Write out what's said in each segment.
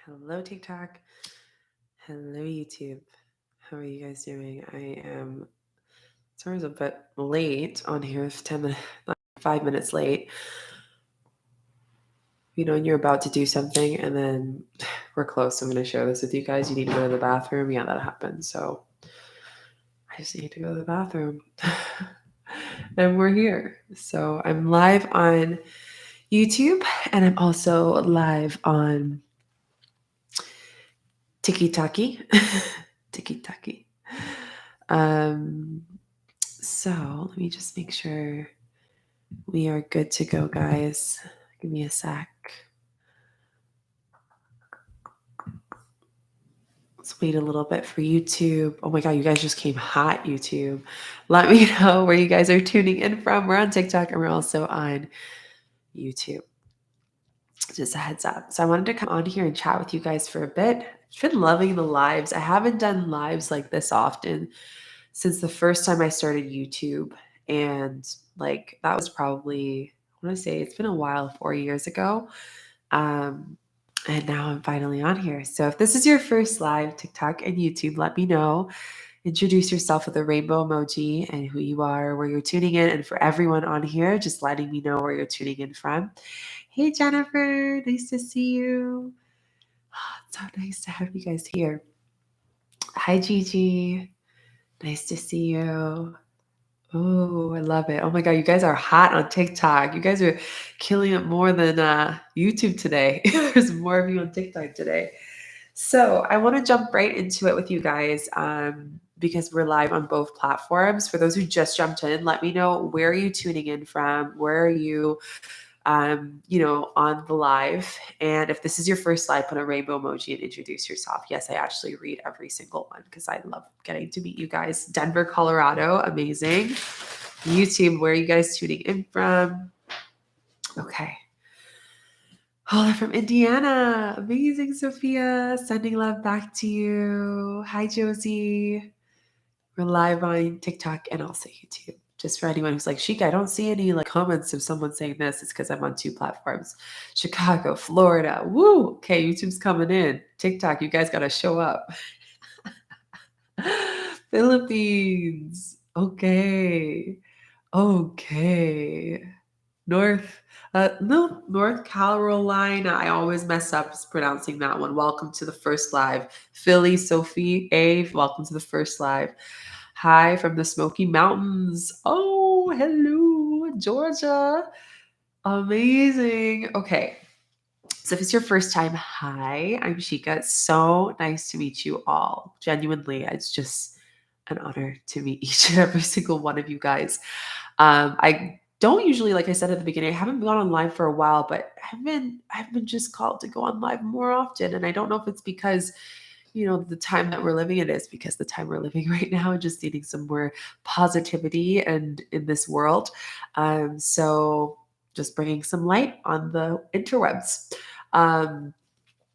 Hello, TikTok. Hello, YouTube. How are you guys doing? I am sorry, I was a bit late on here. It's 5 minutes late. You know, and you're about to do something, and then we're close. I'm going to share this with you guys. You need to go to the bathroom. Yeah, that happened. So I just need to go to the bathroom. And we're here. So I'm live on YouTube, and I'm also live on TikTok. TikTok. Um, so let me just make sure we are good to go, guys. Give me a sec. Let's wait a little bit for YouTube. Oh my God, you guys just came hot, YouTube. Let me know where you guys are tuning in from. We're on TikTok and we're also on YouTube. Just a heads up. So I wanted to come on here and chat with you guys for a bit. I've been loving the lives. I haven't done lives like this often since the first time I started YouTube. And like that was probably, I want to say it's been a while, 4 years ago. And now I'm finally on here. So if this is your first live TikTok and YouTube, let me know. Introduce yourself with a rainbow emoji and who you are, where you're tuning in. And for everyone on here, just letting me know where you're tuning in from. Hey, Jennifer, nice to see you. It's so nice to have you guys here. Hi, Gigi. Nice to see you. Oh, I love it. Oh my God, you guys are hot on TikTok. You guys are killing it more than YouTube today. There's more of you on TikTok today. So I want to jump right into it with you guys because we're live on both platforms. For those who just jumped in, let me know where are you tuning in from? Where are you, on the live? And if this is your first live, put a rainbow emoji and introduce yourself. Yes, I actually read every single one because I love getting to meet you guys. Denver, Colorado, amazing. YouTube, where are you guys tuning in from? Okay. Oh, they're from Indiana. Amazing, Sophia. Sending love back to you. Hi, Josie. We're live on TikTok and also YouTube. Just for anyone who's like, Shika, I don't see any like comments of someone saying this. It's because I'm on 2 platforms. Chicago, Florida. Woo! Okay, YouTube's coming in. TikTok, you guys got to show up. Philippines. Okay. Okay. North Carolina. I always mess up pronouncing that one. Welcome to the first live. Philly, Sophie, A, welcome to the first live. Hi from the Smoky Mountains. Oh, hello, Georgia. Amazing. Okay. So if it's your first time, hi, I'm Shika. It's so nice to meet you all. Genuinely, it's just an honor to meet each and every single one of you guys. I don't usually, like I said at the beginning, I haven't gone on live for a while, but I've been just called to go on live more often. And I don't know if it's because, the time that we're living in is because the time we're living right now, just needing some more positivity and in this world. So just bringing some light on the interwebs. Um,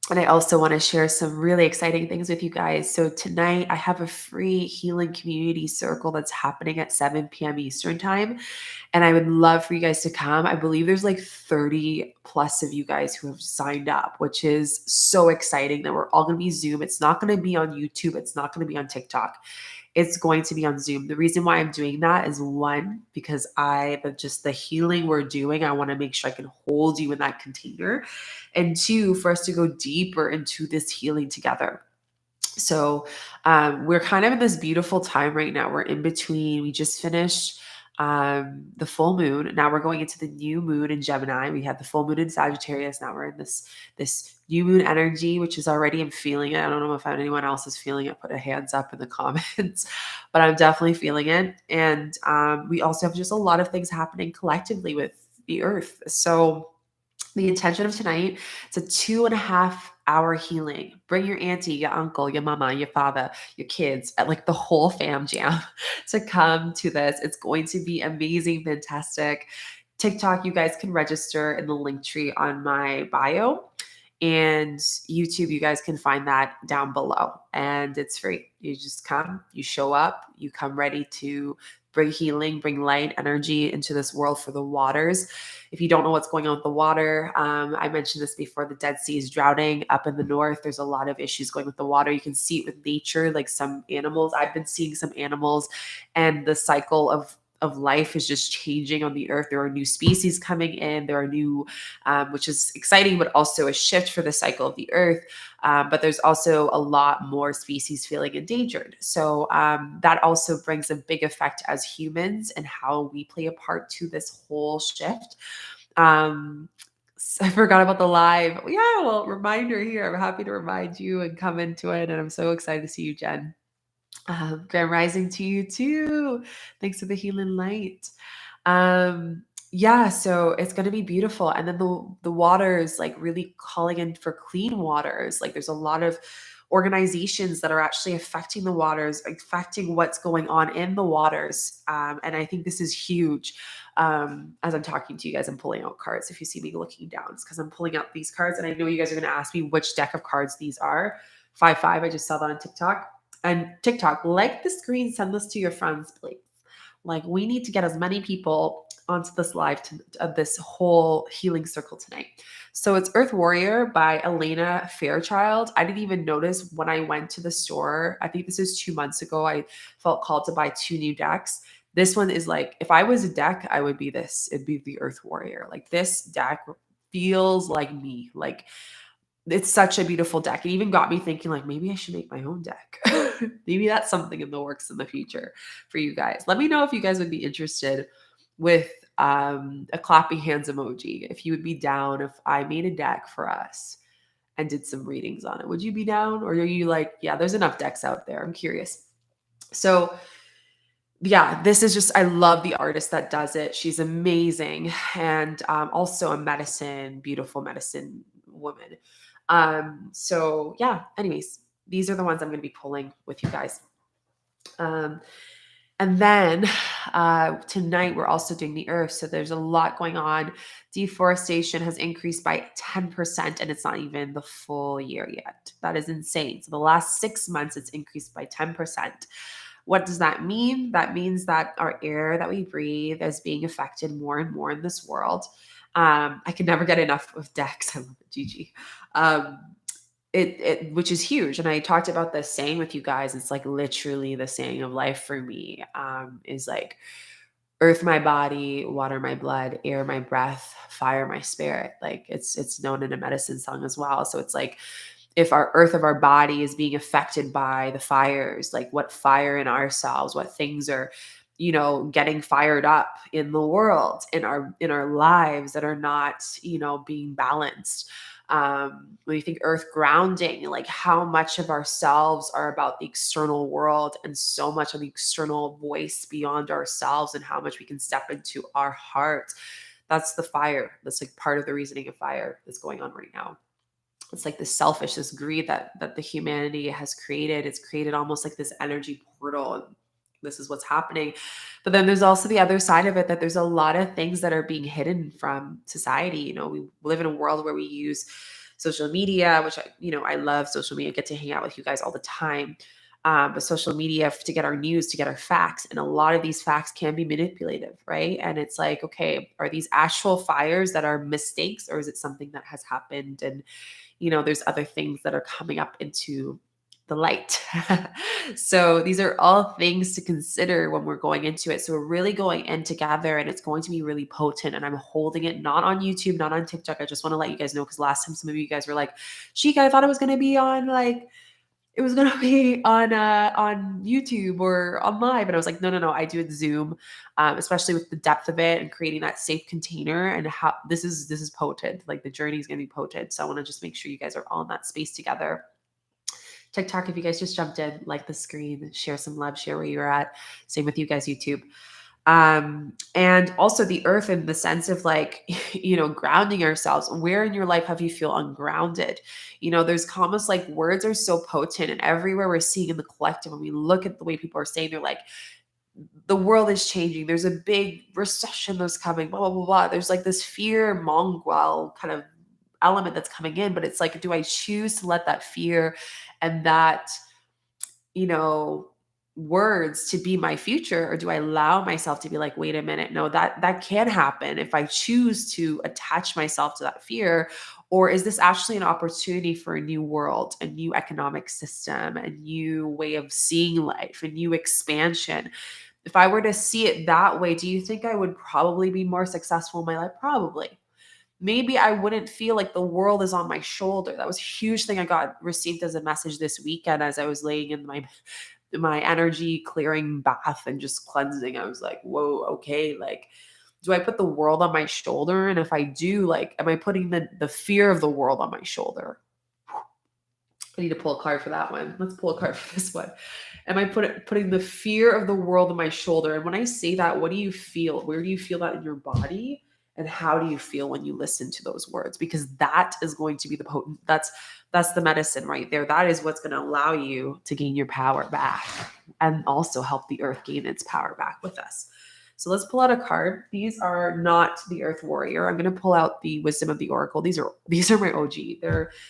and I also want to share some really exciting things with you guys. So tonight I have a free healing community circle that's happening at 7 p.m. Eastern time. And I would love for you guys to come. I believe there's like 30 plus of you guys who have signed up, which is so exciting that we're all going to be Zoom. It's not going to be on YouTube. It's not going to be on TikTok. It's going to be on Zoom. The reason why I'm doing that is one, because just the healing we're doing, I want to make sure I can hold you in that container. And two, for us to go deeper into this healing together. So we're kind of in this beautiful time right now. We're in between. We just finished the full moon. Now we're going into the new moon in Gemini. We had the full moon in Sagittarius. Now we're in this new moon energy, which is already, I'm feeling it. I don't know if anyone else is feeling it. Put a hands up in the comments, but I'm definitely feeling it. And we also have just a lot of things happening collectively with the earth. So the intention of tonight, it's a 2.5 hour healing. Bring your auntie, your uncle, your mama, your father, your kids, like the whole fam jam to come to this. It's going to be amazing, fantastic. TikTok, you guys can register in the link tree on my bio. And YouTube, you guys can find that down below, and it's free. You just come, you show up, you come ready to bring healing, bring light, energy into this world for the waters. If you don't know what's going on with the water, I mentioned this before, the Dead Sea is drowning up in the north. There's a lot of issues going with the water. You can see it with nature, like some animals. I've been seeing some animals, and the cycle of life is just changing on the earth. There are new species coming in. There are new, which is exciting, but also a shift for the cycle of the earth. But there's also a lot more species feeling endangered. So that also brings a big effect as humans and how we play a part to this whole shift. I forgot about the live. Yeah, well, reminder here. I'm happy to remind you and come into it. And I'm so excited to see you, Jen. Grand rising to you too. Thanks for the healing light. Yeah, so it's going to be beautiful. And then the waters, like really calling in for clean waters. Like there's a lot of organizations that are actually affecting the waters, affecting what's going on in the waters. And I think this is huge. As I'm talking to you guys, I'm pulling out cards. If you see me looking down, it's because I'm pulling out these cards. And I know you guys are going to ask me which deck of cards these are. 5-5. I just saw that on TikTok. And TikTok, like the screen, send this to your friends, please. Like we need to get as many people onto this live to this whole healing circle tonight. So it's Earth Warrior by Elena Fairchild. I didn't even notice when I went to the store. I think this is 2 months ago. I felt called to buy 2 new decks. This one is like, if I was a deck, I would be this. It'd be the Earth Warrior. Like this deck feels like me. Like it's such a beautiful deck. It even got me thinking like, maybe I should make my own deck. Maybe that's something in the works in the future for you guys. Let me know if you guys would be interested with a clapping hands emoji. If you would be down if I made a deck for us and did some readings on it. Would you be down? Or are you like, yeah, there's enough decks out there. I'm curious. So yeah, this is just, I love the artist that does it. She's amazing. And also a beautiful medicine woman. So yeah, anyways, these are the ones I'm going to be pulling with you guys. And then tonight we're also doing the earth. So there's a lot going on. Deforestation has increased by 10%, and it's not even the full year yet. That is insane. So the last 6 months, it's increased by 10%. What does that mean? That means that our air that we breathe is being affected more and more in this world. I can never get enough of decks. I love it, Gigi. Which is huge. And I talked about this saying with you guys. It's like literally the saying of life for me, is like earth, my body, water, my blood, air, my breath, fire, my spirit. Like it's known in a medicine song as well. So it's like, if our earth of our body is being affected by the fires, like what fire in ourselves, what things are, getting fired up in the world, in our lives that are not, being balanced. When you think earth grounding, like how much of ourselves are about the external world and so much of the external voice beyond ourselves, and how much we can step into our heart. That's the fire. That's like part of the reasoning of fire that's going on right now. It's like this selfish, this greed that the humanity has created. It's created almost like this energy portal, and this is what's happening. But then there's also the other side of it, that there's a lot of things that are being hidden from society. We live in a world where we use social media, which I love social media. I get to hang out with you guys all the time. But social media to get our news, to get our facts. And a lot of these facts can be manipulative, right? And it's like, okay, are these actual fires that are mistakes, or is it something that has happened? And, there's other things that are coming up into the light. So these are all things to consider when we're going into it. So we're really going in together, and it's going to be really potent. And I'm holding it not on YouTube, not on TikTok. I just want to let you guys know, because last time some of you guys were like, Shika, I thought it was going to be on it was going to be on YouTube or on live. And I was like, no, I do it Zoom, especially with the depth of it and creating that safe container, and how this is potent. Like the journey is going to be potent. So I want to just make sure you guys are all in that space together. TikTok, if you guys just jumped in, like the screen, share some love, share where you're at. Same with you guys, YouTube. And also the earth, in the sense of like, grounding ourselves. Where in your life have you feel ungrounded? There's almost like words are so potent, and everywhere we're seeing in the collective, when we look at the way people are saying, they're like, the world is changing. There's a big recession that's coming, blah, blah, blah, blah. There's like this fear mongrel kind of element that's coming in, but it's like, do I choose to let that fear and that, you know, words to be my future, or do I allow myself to be like, wait a minute, no, that can happen if I choose to attach myself to that fear? Or is this actually an opportunity for a new world, a new economic system, a new way of seeing life, a new expansion? If I were to see it that way, do you think I would probably be more successful in my life? Probably. Maybe I wouldn't feel like the world is on my shoulder. That was a huge thing I got received as a message this weekend as I was laying in my energy clearing bath and just cleansing. I was like, whoa, okay, like, do I put the world on my shoulder? And if I do, like, am I putting the fear of the world on my shoulder? I need to pull a card for that one. Let's pull a card for this one. Am I putting the fear of the world on my shoulder? And when I say that, what do you feel? Where do you feel that in your body? And how do you feel when you listen to those words? Because that is going to be the potent, that's the medicine right there. That is what's going to allow you to gain your power back and also help the earth gain its power back with us. So let's pull out a card. These are not the Earth Warrior. I'm going to pull out the Wisdom of the Oracle. These are my OG.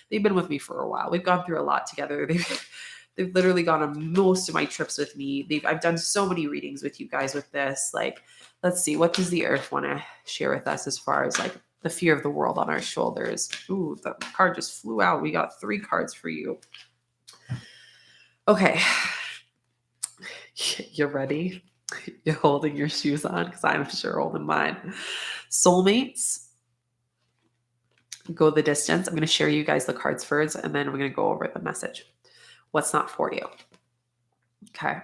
They've been with me for a while. We've gone through a lot together. They've literally gone on most of my trips with me. I've done so many readings with you guys with this. Like, let's see, what does the Earth want to share with us as far as like the fear of the world on our shoulders? Ooh, the card just flew out. We got 3 cards for you. Okay. You're ready? You're holding your shoes on because I'm sure holding mine. Soulmates, go the distance. I'm going to share you guys the cards first, and then we're going to go over the message. What's not for you? Okay.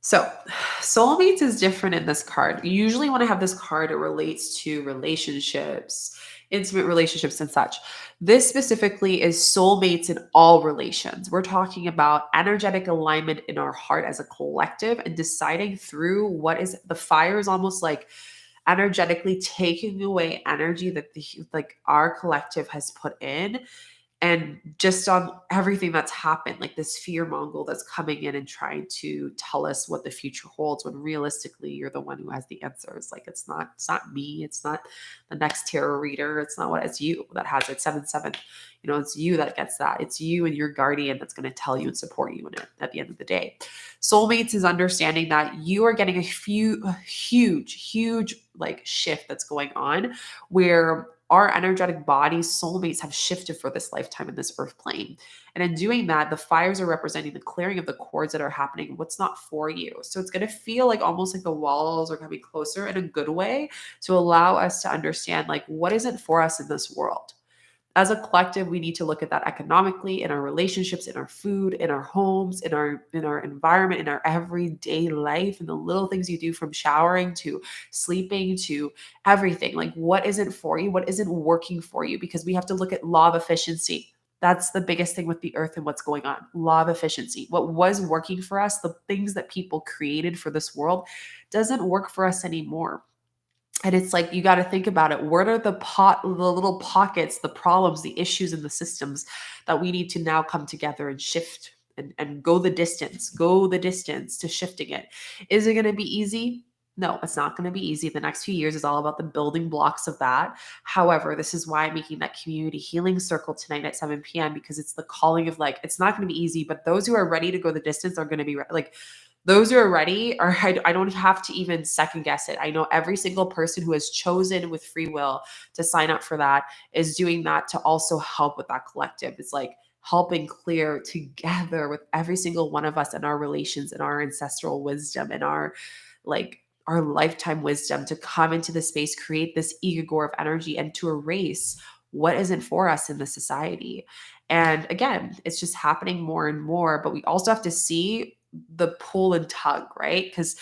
So soulmates is different in this card. Usually when I have this card, it relates to relationships, intimate relationships and such. This specifically is soulmates in all relations. We're talking about energetic alignment in our heart as a collective and deciding through what is the fire is almost like energetically taking away energy that like our collective has put in, and just on everything that's happened, like this fear mongol that's coming in and trying to tell us what the future holds, when realistically you're the one who has the answers. Like, it's not me, it's not the next tarot reader, it's you that has it. 7-7, it's you that gets that. It's you and your guardian that's going to tell you and support you in it at the end of the day. Soulmates is understanding that you are getting a huge like shift that's going on, where our energetic bodies, soulmates, have shifted for this lifetime in this earth plane. And in doing that, the fires are representing the clearing of the cords that are happening, what's not for you. So it's going to feel like almost like the walls are coming closer in a good way to allow us to understand like what isn't for us in this world. As a collective, we need to look at that economically, in our relationships, in our food, in our homes, in our environment, in our everyday life, and the little things you do from showering to sleeping to everything. Like, what isn't for you? What isn't working for you? Because we have to look at law of efficiency. That's the biggest thing with the earth and what's going on. Law of efficiency. What was working for us, the things that people created for this world, doesn't work for us anymore. And it's like, you got to think about it. What are the little pockets, the problems, the issues in the systems that we need to now come together and shift and go the distance to shifting it? Is it going to be easy? No, it's not going to be easy. The next few years is all about the building blocks of that. However, this is why I'm making that community healing circle tonight at 7 p.m. because it's the calling of like, it's not going to be easy, but those who are ready to go the distance are going to be like, those who are ready, or I don't have to even second guess it. I know every single person who has chosen with free will to sign up for that is doing that to also help with that collective. It's like helping clear together with every single one of us and our relations and our ancestral wisdom and our lifetime wisdom to come into the space, create this egregore of energy and to erase what isn't for us in the society. And again, it's just happening more and more, but we also have to see the pull and tug, right? Because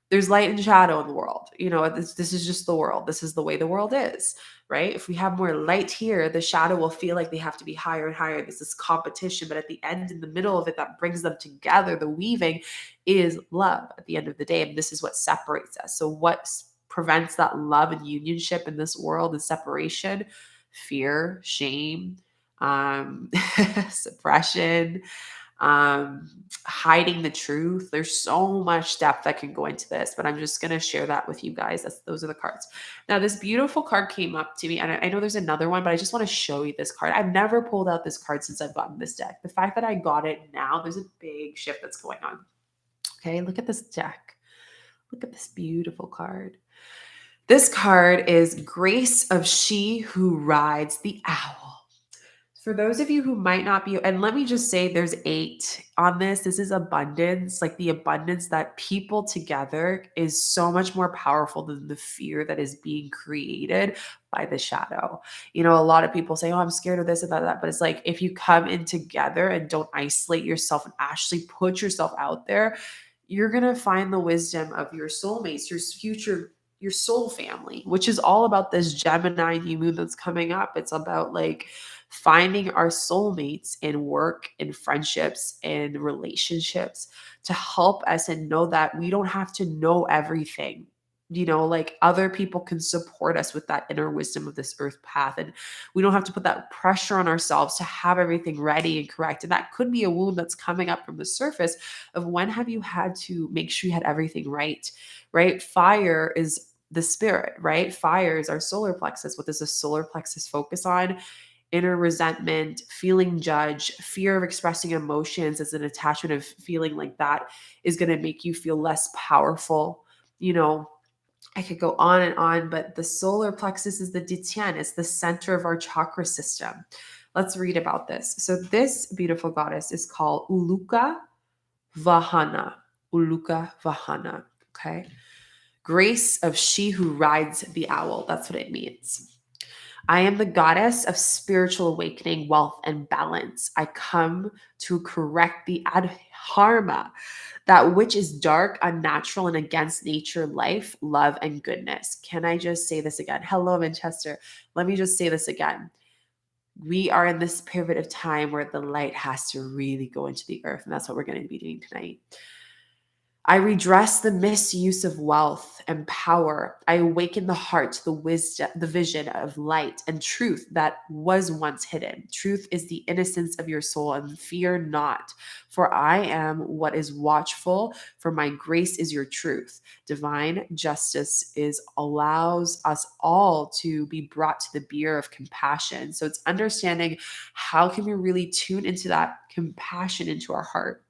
there's light and shadow in the world. This is just the world. This is the way the world is, right? If we have more light here, the shadow will feel like they have to be higher and higher. There's this competition, but at the end, in the middle of it, that brings them together, the weaving, is love at the end of the day. And this is what separates us. So what prevents that love and unionship in this world is separation, fear, shame, suppression, hiding the truth. There's so much depth that can go into this, but I'm just going to share that with you guys. Those are the cards. Now, this beautiful card came up to me, and I know there's another one, but I just want to show you this card. I've never pulled out this card since I've gotten this deck. The fact that I got it now, there's a big shift that's going on. Okay, look at this deck. Look at this beautiful card. This card is Grace of She Who Rides the Owl. For those of you who might not be, and let me just say there's 8 on this. This is abundance, like the abundance that people together is so much more powerful than the fear that is being created by the shadow. You know, a lot of people say, oh, I'm scared of this and that, but it's like if you come in together and don't isolate yourself and actually put yourself out there, you're going to find the wisdom of your soulmates, your future, your soul family, which is all about this Gemini new moon that's coming up. It's about like finding our soulmates in work, in friendships, in relationships to help us and know that we don't have to know everything. You know, like other people can support us with that inner wisdom of this earth path. And we don't have to put that pressure on ourselves to have everything ready and correct. And that could be a wound that's coming up from the surface of when have you had to make sure you had everything right, right? Fire is the spirit, right? Fire is our solar plexus. What does the solar plexus focus on? Inner resentment, feeling judged, fear of expressing emotions as an attachment of feeling like that is going to make you feel less powerful. You know, I could go on, but the solar plexus is the Dityan. It's the center of our chakra system. Let's read about this. So this beautiful goddess is called Uluka Vahana. Uluka Vahana. Okay. Grace of She Who Rides the Owl. That's what it means. I am the goddess of spiritual awakening, wealth, and balance. I come to correct the adharma, that which is dark, unnatural, and against nature, life, love, and goodness. Can I just say this again? Hello, Manchester. Let me just say this again. We are in this period of time where the light has to really go into the earth, and that's what we're going to be doing tonight. I redress the misuse of wealth and power. I awaken the heart to the wisdom, the vision of light and truth that was once hidden. Truth is the innocence of your soul, and fear not, for I am what is watchful, for my grace is your truth. Divine justice allows us all to be brought to the bier of compassion. So it's understanding how can we really tune into that compassion into our heart.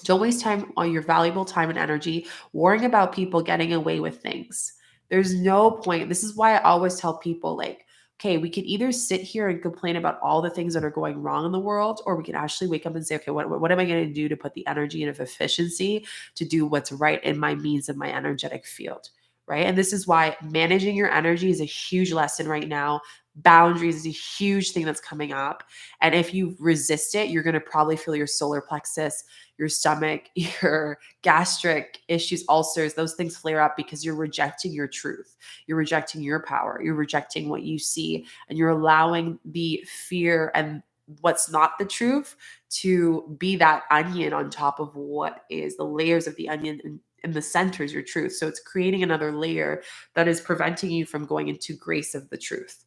Don't waste time on your valuable time and energy worrying about people getting away with things. There's no point. This is why I always tell people like, okay, we can either sit here and complain about all the things that are going wrong in the world, or we can actually wake up and say, okay, what am I going to do to put the energy and efficiency to do what's right in my means of my energetic field, right? And this is why managing your energy is a huge lesson right now. Boundaries is a huge thing that's coming up. And if you resist it, you're going to probably feel your solar plexus, your stomach, your gastric issues, ulcers, those things flare up because you're rejecting your truth. You're rejecting your power. You're rejecting what you see, and you're allowing the fear and what's not the truth to be that onion on top of what is the layers of the onion, and the center is your truth. So it's creating another layer that is preventing you from going into grace of the truth.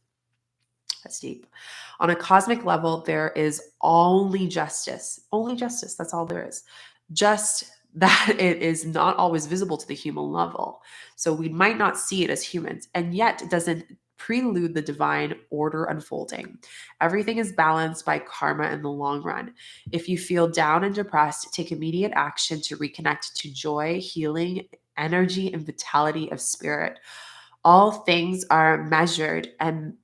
That's deep. On a cosmic level, there is only justice. Only justice. That's all there is. Just that it is not always visible to the human level. So we might not see it as humans, and yet it doesn't prelude the divine order unfolding. Everything is balanced by karma in the long run. If you feel down and depressed, take immediate action to reconnect to joy, healing, energy, and vitality of spirit. All things are measured and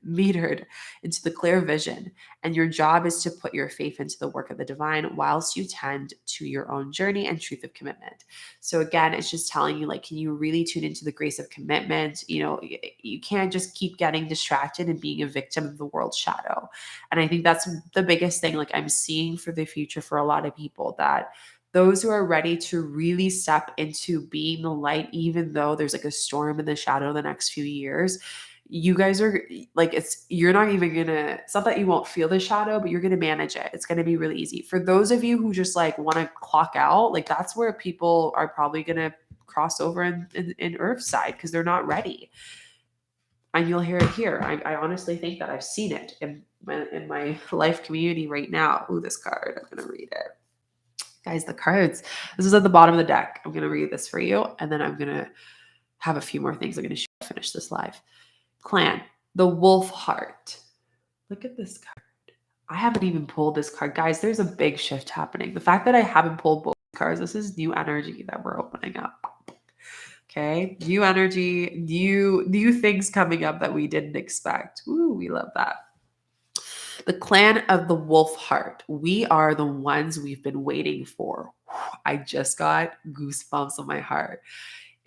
metered into the clear vision, and your job is to put your faith into the work of the divine whilst you tend to your own journey and truth of commitment. So again, it's just telling you, like, can you really tune into the grace of commitment? You know, you can't just keep getting distracted and being a victim of the world's shadow. And I think that's the biggest thing, like, I'm seeing for the future for a lot of people, that those who are ready to really step into being the light, even though there's like a storm in the shadow the next few years, you guys are like, you're not even gonna, it's not that you won't feel the shadow, but you're gonna manage it. It's gonna be really easy. For those of you who just like want to clock out, like that's where people are probably gonna cross over in Earth side because they're not ready. And you'll hear it here. I honestly think that I've seen it in my life community right now. Ooh, this card. I'm going to read it. Guys, the cards. This is at the bottom of the deck. I'm going to read this for you, and then I'm going to have a few more things I'm going to finish this live. Clan, the wolf heart. Look at this card. I haven't even pulled this card. Guys, there's a big shift happening. The fact that I haven't pulled both cards, this is new energy that we're opening up. Okay, new energy, new things coming up that we didn't expect. Ooh, we love that. The clan of the wolf heart. We are the ones we've been waiting for. I just got goosebumps on my heart.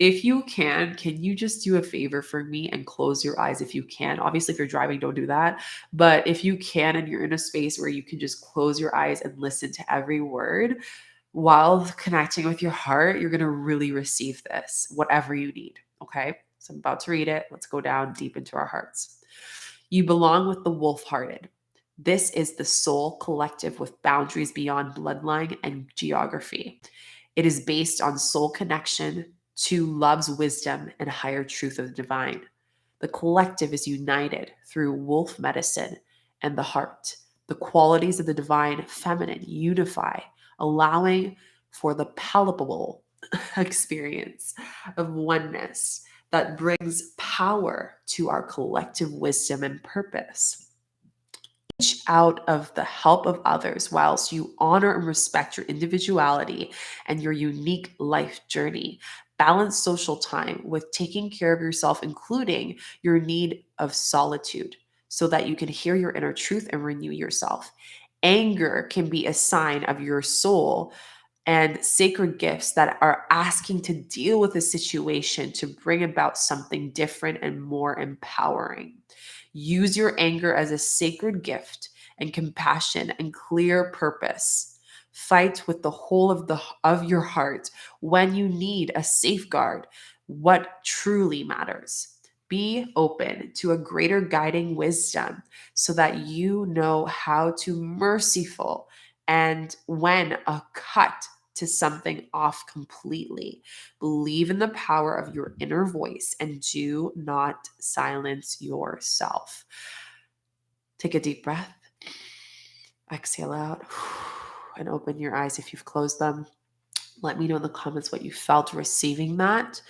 If you can you just do a favor for me and close your eyes if you can? Obviously, if you're driving, don't do that. But if you can and you're in a space where you can just close your eyes and listen to every word while connecting with your heart, you're going to really receive this, whatever you need. Okay. So I'm about to read it. Let's go down deep into our hearts. You belong with the wolf-hearted. This is the soul collective with boundaries beyond bloodline and geography. It is based on soul connection to love's wisdom and higher truth of the divine. The collective is united through wolf medicine and the heart. The qualities of the divine feminine unify, allowing for the palpable experience of oneness that brings power to our collective wisdom and purpose. Reach out of the help of others whilst you honor and respect your individuality and your unique life journey. Balance social time with taking care of yourself, including your need of solitude, so that you can hear your inner truth and renew yourself. Anger can be a sign of your soul and sacred gifts that are asking to deal with a situation to bring about something different and more empowering. Use your anger as a sacred gift and compassion and clear purpose. Fight with the whole of your heart when you need a safeguard what truly matters. Be open to a greater guiding wisdom so that you know how to merciful and when a cut to something off completely. Believe in the power of your inner voice and do not silence yourself. Take a deep breath. Exhale out and open your eyes if you've closed them. Let me know in the comments what you felt receiving that.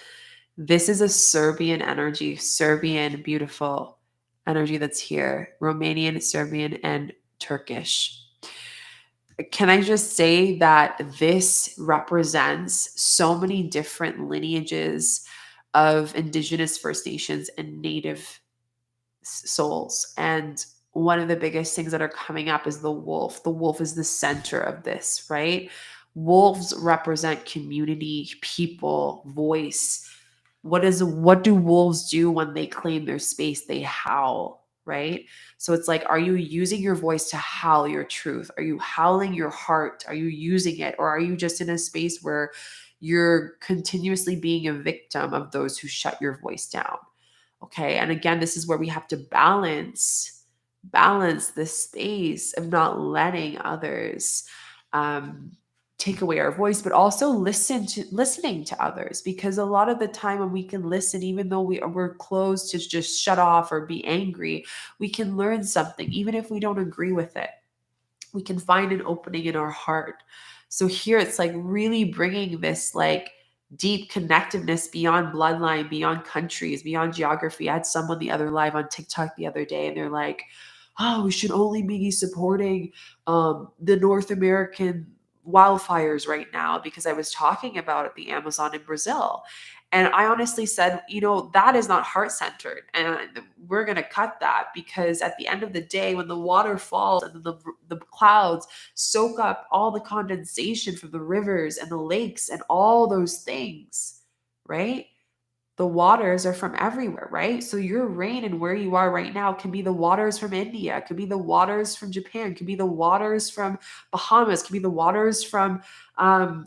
This is a Serbian energy, Serbian beautiful energy that's here. Romanian, Serbian, and Turkish. Can I just say that this represents so many different lineages of Indigenous First Nations and Native souls? And one of the biggest things that are coming up is the wolf. The wolf is the center of this, right? Wolves represent community, people, voice. What do wolves do when they claim their space? They howl, right? So it's like, are you using your voice to howl your truth? Are you howling your heart? Are you using it? Or are you just in a space where you're continuously being a victim of those who shut your voice down? Okay. And again, this is where we have to balance the space of not letting others take away our voice, but also listening to others, because a lot of the time when we can listen, even though we're closed to just shut off or be angry, we can learn something. Even if we don't agree with it, we can find an opening in our heart. So here it's like really bringing this like deep connectiveness beyond bloodline, beyond countries, beyond geography. I had someone the other live on TikTok the other day, and they're like, oh, we should only be supporting the North American wildfires right now, because I was talking about the Amazon in Brazil. And I honestly said, that is not heart-centered. And we're going to cut that, because at the end of the day, when the water falls and the clouds soak up all the condensation from the rivers and the lakes and all those things, right? The waters are from everywhere, right? So your rain and where you are right now can be the waters from India, could be the waters from Japan, could be the waters from Bahamas, could be the waters from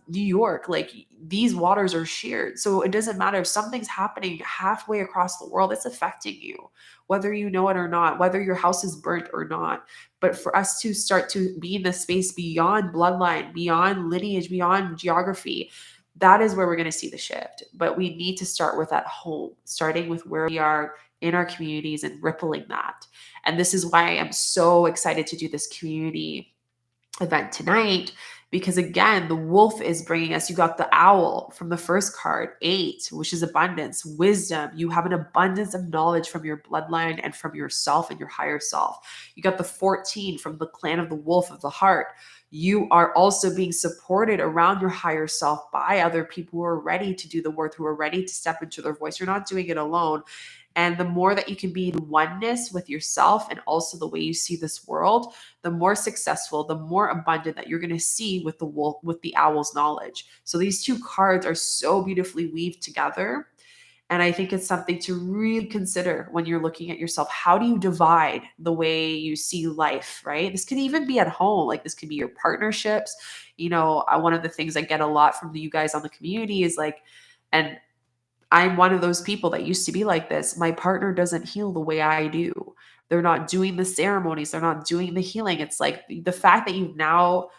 New York. Like, these waters are shared. So it doesn't matter if something's happening halfway across the world, it's affecting you, whether you know it or not, whether your house is burnt or not. But for us to start to be in the space beyond bloodline, beyond lineage, beyond geography, that is where we're going to see the shift. But we need to start with at home, starting with where we are in our communities and rippling that. And this is why I'm so excited to do this community event tonight, because again, the wolf is bringing us, you got the owl from the first card, 8, which is abundance, wisdom. You have an abundance of knowledge from your bloodline and from yourself and your higher self. You got the 14 from the clan of the wolf of the heart. You are also being supported around your higher self by other people who are ready to do the work, who are ready to step into their voice. You're not doing it alone. And the more that you can be in oneness with yourself and also the way you see this world, the more successful, the more abundant that you're going to see with the wolf, with the owl's knowledge. So these two cards are so beautifully weaved together. And I think it's something to really consider when you're looking at yourself. How do you divide the way you see life, right? This could even be at home. Like this could be your partnerships. One of the things I get a lot from you guys on the community is like, and I'm one of those people that used to be like this. My partner doesn't heal the way I do. They're not doing the ceremonies. They're not doing the healing. It's like the fact that you've now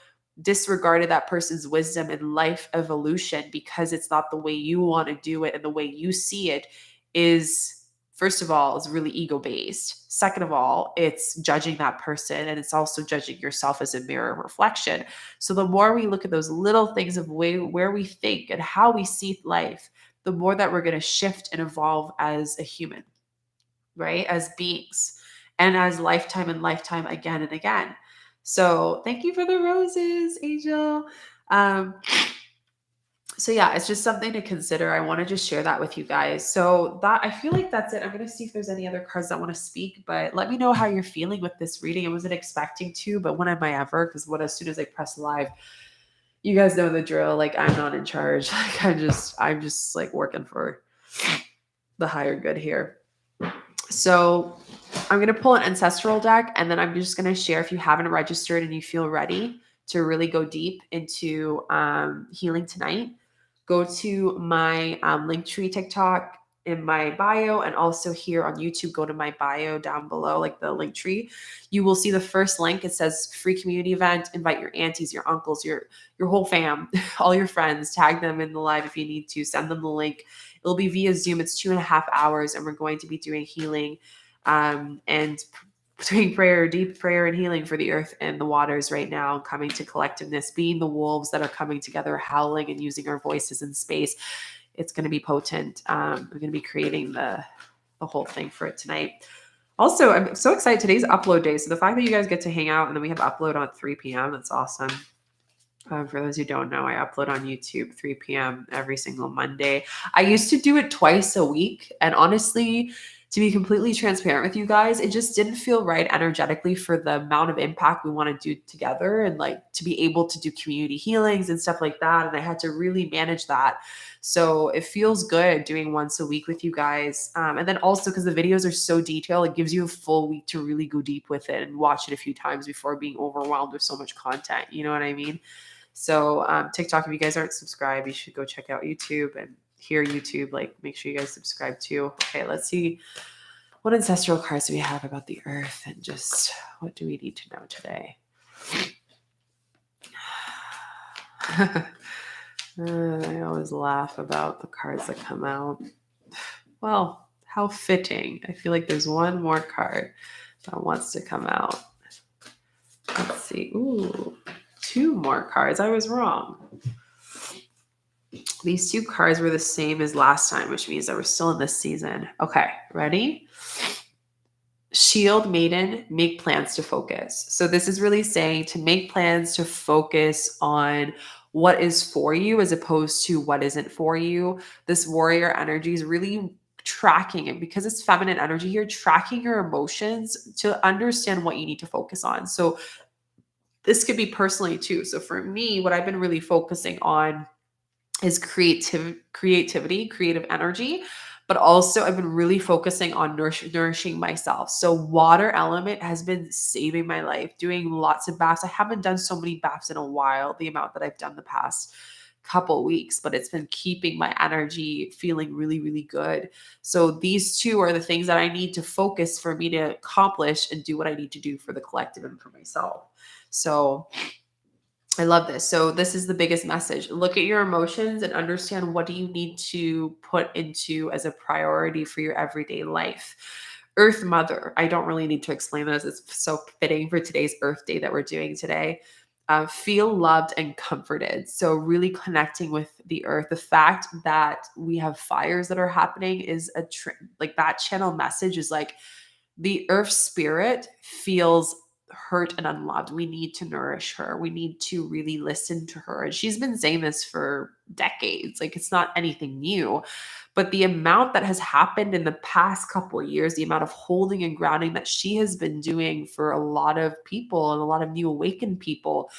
disregarded that person's wisdom and life evolution because it's not the way you want to do it and the way you see it is, first of all, is really ego based. Second of all, it's judging that person, and it's also judging yourself as a mirror reflection. So the more we look at those little things of where we think and how we see life, the more that we're going to shift and evolve as a human, right? As beings and as lifetime and lifetime again and again. So thank you for the roses, Angel. Um, so yeah, it's just something to consider. I want to just share that with you guys. So that, I feel like that's it. I'm going to see if there's any other cards that want to speak, but let me know how you're feeling with this reading. I wasn't expecting to, but when am I ever? Because as soon as I press live, you guys know the drill. Like I'm not in charge. Like I'm just like working for the higher good here. So I'm going to pull an ancestral deck, and then I'm just going to share, if you haven't registered and you feel ready to really go deep into healing tonight, go to my Linktree TikTok in my bio, and also here on YouTube, go to my bio down below, like the Linktree. You will see the first link. It says free community event. Invite your aunties, your uncles, your whole fam, all your friends. Tag them in the live if you need to. Send them the link. It'll be via Zoom. It's 2.5 hours, and we're going to be doing healing and doing prayer, deep prayer and healing for the earth and the waters right now, coming to collectiveness, being the wolves that are coming together, howling and using our voices in space. It's going to be potent. We're going to be creating the whole thing for it tonight. Also, I'm so excited. Today's upload day. So the fact that you guys get to hang out and then we have upload on 3 p.m., that's awesome. For those who don't know, I upload on YouTube 3 p.m. every single Monday. I used to do it twice a week. And honestly, to be completely transparent with you guys, it just didn't feel right energetically for the amount of impact we want to do together and like to be able to do community healings and stuff like that. And I had to really manage that. So it feels good doing once a week with you guys. And then also because the videos are so detailed, it gives you a full week to really go deep with it and watch it a few times before being overwhelmed with so much content. You know what I mean? So TikTok, if you guys aren't subscribed, you should go check out YouTube, and here YouTube, like make sure you guys subscribe too. Okay, let's see. What ancestral cards do we have about the earth, and just what do we need to know today? I always laugh about the cards that come out. Well, how fitting. I feel like there's one more card that wants to come out. Let's see. Ooh, 2 more cards. I was wrong. These 2 cards were the same as last time, which means that we're still in this season. Okay, ready? Shield, Maiden, make plans to focus. So this is really saying to make plans to focus on what is for you as opposed to what isn't for you. This warrior energy is really tracking it, because it's feminine energy here, tracking your emotions to understand what you need to focus on. So this could be personally too. So for me, what I've been really focusing on is creativity, creative energy, but also I've been really focusing on nourishing myself. So water element has been saving my life, doing lots of baths. I haven't done so many baths in a while, the amount that I've done the past couple weeks, but it's been keeping my energy feeling really, really good. So these 2 are the things that I need to focus for me to accomplish and do what I need to do for the collective and for myself. So I love this. So this is the biggest message. Look at your emotions and understand what do you need to put into as a priority for your everyday life. Earth Mother. I don't really need to explain this. It's so fitting for today's Earth Day that we're doing today. Feel loved and comforted. So really connecting with the earth. The fact that we have fires that are happening is like that channel message is like the earth spirit feels hurt and unloved. We need to nourish her. We need to really listen to her. And she's been saying this for decades. Like it's not anything new. But the amount that has happened in the past couple of years, the amount of holding and grounding that she has been doing for a lot of people and a lot of new awakened people,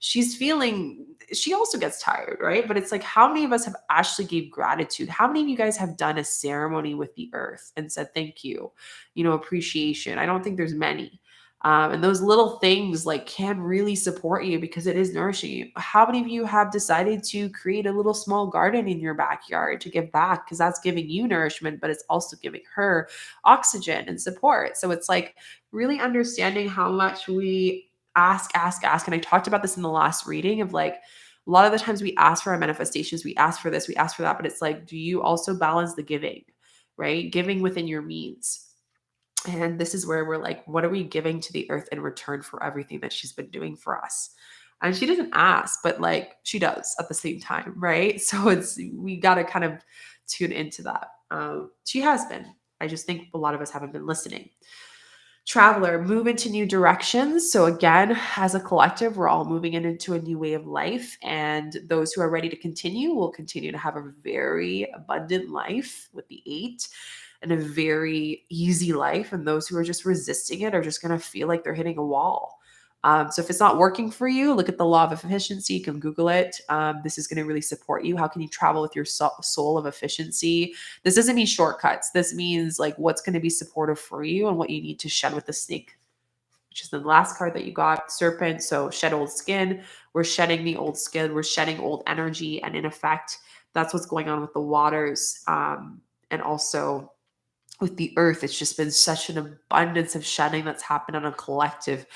she's feeling she also gets tired, right? But it's like, how many of us have actually gave gratitude? How many of you guys have done a ceremony with the earth and said thank you, appreciation? I don't think there's many. And those little things like can really support you because it is nourishing you. How many of you have decided to create a little small garden in your backyard to give back? Because that's giving you nourishment, but it's also giving her oxygen and support. So it's like really understanding how much we ask. And I talked about this in the last reading of like, a lot of the times we ask for our manifestations, we ask for this, we ask for that, but it's like, do you also balance the giving, right? Giving within your means. And this is where we're like, what are we giving to the earth in return for everything that she's been doing for us? And she doesn't ask, but like she does at the same time, right? So we got to kind of tune into that. She has been. I just think a lot of us haven't been listening. Traveler, move into new directions. So again, as a collective, we're all moving into a new way of life. And those who are ready to continue will continue to have a very abundant life with the 8 and a very easy life. And those who are just resisting it are just going to feel like they're hitting a wall. So if it's not working for you, look at the law of efficiency. You can Google it. This is going to really support you. How can you travel with your soul of efficiency? This doesn't mean shortcuts. This means like what's going to be supportive for you and what you need to shed with the snake, which is the last card that you got, Serpent. So shed old skin. We're shedding the old skin. We're shedding old energy. And in effect, that's what's going on with the waters. And also with the earth, it's just been such an abundance of shedding that's happened on a collective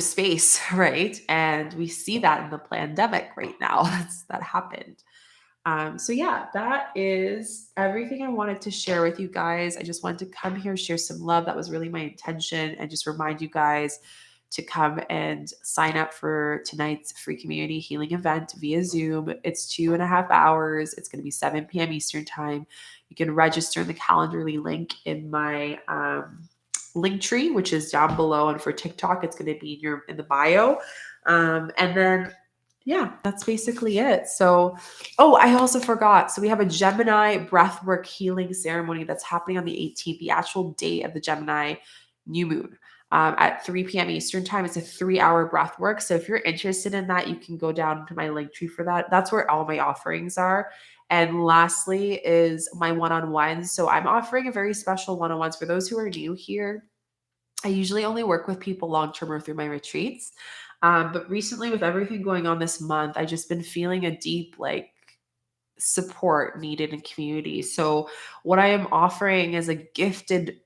space, right? And we see that in the pandemic right now. That happened. So yeah, that is everything I wanted to share with you guys. I just wanted to come here, share some love. That was really my intention, and just remind you guys to come and sign up for tonight's free community healing event via Zoom. It's 2.5 hours. It's going to be 7 p.m. Eastern time. You can register in the Calendly link in my link tree, which is down below, and for TikTok, it's going to be in the bio. And then yeah, that's basically it. So, oh, I also forgot. So we have a Gemini breathwork healing ceremony that's happening on the 18th, the actual date of the Gemini new moon. At 3 p.m. Eastern time. It's a 3-hour breath work. So if you're interested in that, you can go down to my link tree for that. That's where all my offerings are. And lastly is my one-on-ones. So I'm offering a very special one-on-ones for those who are new here. I usually only work with people long-term or through my retreats. But recently with everything going on this month, I just been feeling a deep support needed in community. So what I am offering is a gifted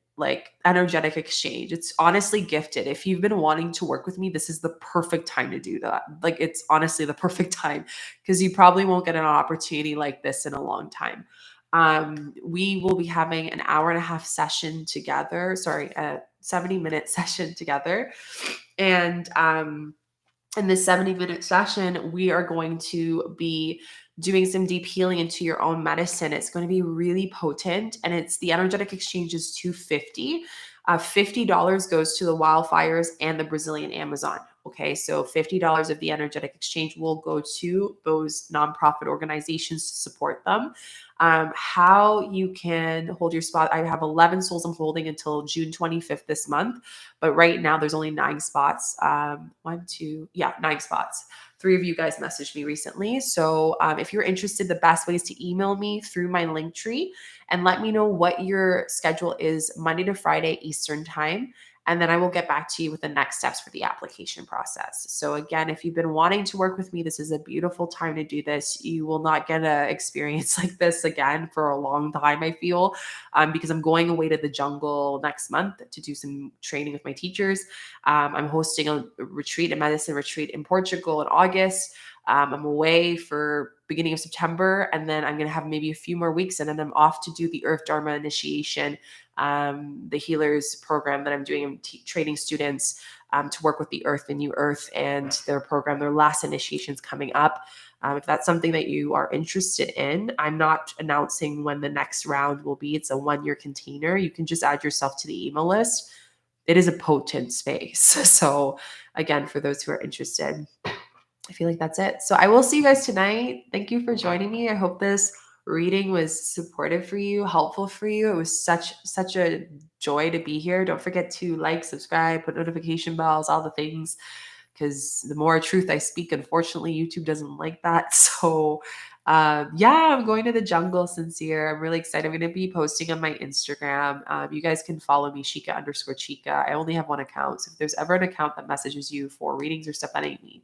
energetic exchange. It's honestly gifted. If you've been wanting to work with me, this is the perfect time to do that. It's honestly the perfect time because you probably won't get an opportunity like this in a long time. We will be having an 1.5-hour session together. Sorry, a 70-minute session together. And in this 70-minute session, we are going to be doing some deep healing into your own medicine. It's going to be really potent, and the energetic exchange is $250. $50 goes to the wildfires and the Brazilian Amazon. Okay, so $50 of the energetic exchange will go to those nonprofit organizations to support them. How you can hold your spot. I have 11 souls I'm holding until June 25th this month, but right now there's only 9 spots. 9 spots. 3 of you guys messaged me recently. So if you're interested, the best way is to email me through my link tree and let me know what your schedule is Monday to Friday Eastern time. And then I will get back to you with the next steps for the application process. So again, if you've been wanting to work with me, this is a beautiful time to do this. You will not get an experience like this again for a long time, I feel, because I'm going away to the jungle next month to do some training with my teachers. I'm hosting a retreat, a medicine retreat in Portugal in August. I'm away for beginning of September, and then I'm going to have maybe a few more weeks, and then I'm off to do the Earth Dharma initiation, the healers program that I'm doing. I'm training students to work with the Earth, the New Earth, and their program. Their last initiation's coming up. If that's something that you are interested in, I'm not announcing when the next round will be. It's a 1-year container. You can just add yourself to the email list. It is a potent space. So again, for those who are interested, I feel like that's it. So I will see you guys tonight. Thank you for joining me. I hope this reading was supportive for you, helpful for you. It was such a joy to be here. Don't forget to like, subscribe, put notification bells, all the things, because the more truth I speak, unfortunately, YouTube doesn't like that. So yeah, I'm going to the jungle, Sincere. I'm really excited. I'm going to be posting on my Instagram. You guys can follow me, Shika_Chica. I only have one account. So if there's ever an account that messages you for readings or stuff, that ain't me.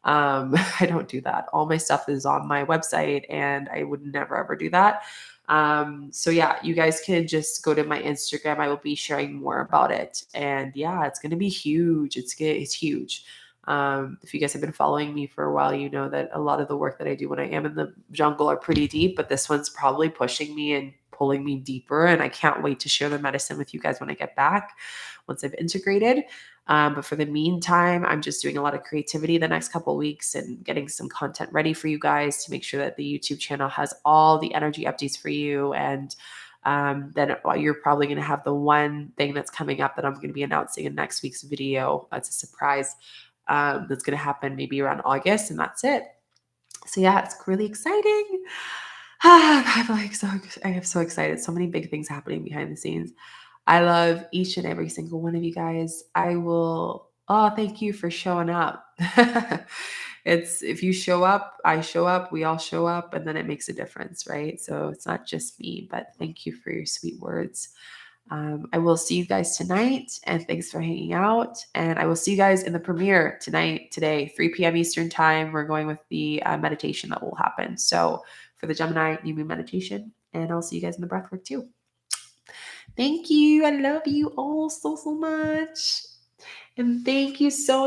I don't do that. All my stuff is on my website, and I would never ever do that. So yeah, you guys can just go to my Instagram. I will be sharing more about it. And yeah, it's going to be huge. It's huge. If you guys have been following me for a while, you know that a lot of the work that I do when I am in the jungle are pretty deep, but this one's probably pushing me and pulling me deeper. And I can't wait to share the medicine with you guys when I get back, once I've integrated. But for the meantime, I'm just doing a lot of creativity the next couple of weeks and getting some content ready for you guys to make sure that the YouTube channel has all the energy updates for you. And then you're probably going to have the one thing that's coming up that I'm going to be announcing in next week's video. It's a surprise that's going to happen maybe around August, and that's it. So yeah, it's really exciting. I'm so excited. So many big things happening behind the scenes. I love each and every single one of you guys. Thank you for showing up. It's if you show up, I show up, we all show up, and then it makes a difference, right? So it's not just me, but thank you for your sweet words. I will see you guys tonight, and thanks for hanging out. And I will see you guys in the premiere today, 3 p.m. Eastern time. We're going with the meditation that will happen. So for the Gemini new moon meditation, and I'll see you guys in the breathwork too. Thank you. I love you all so much. And thank you so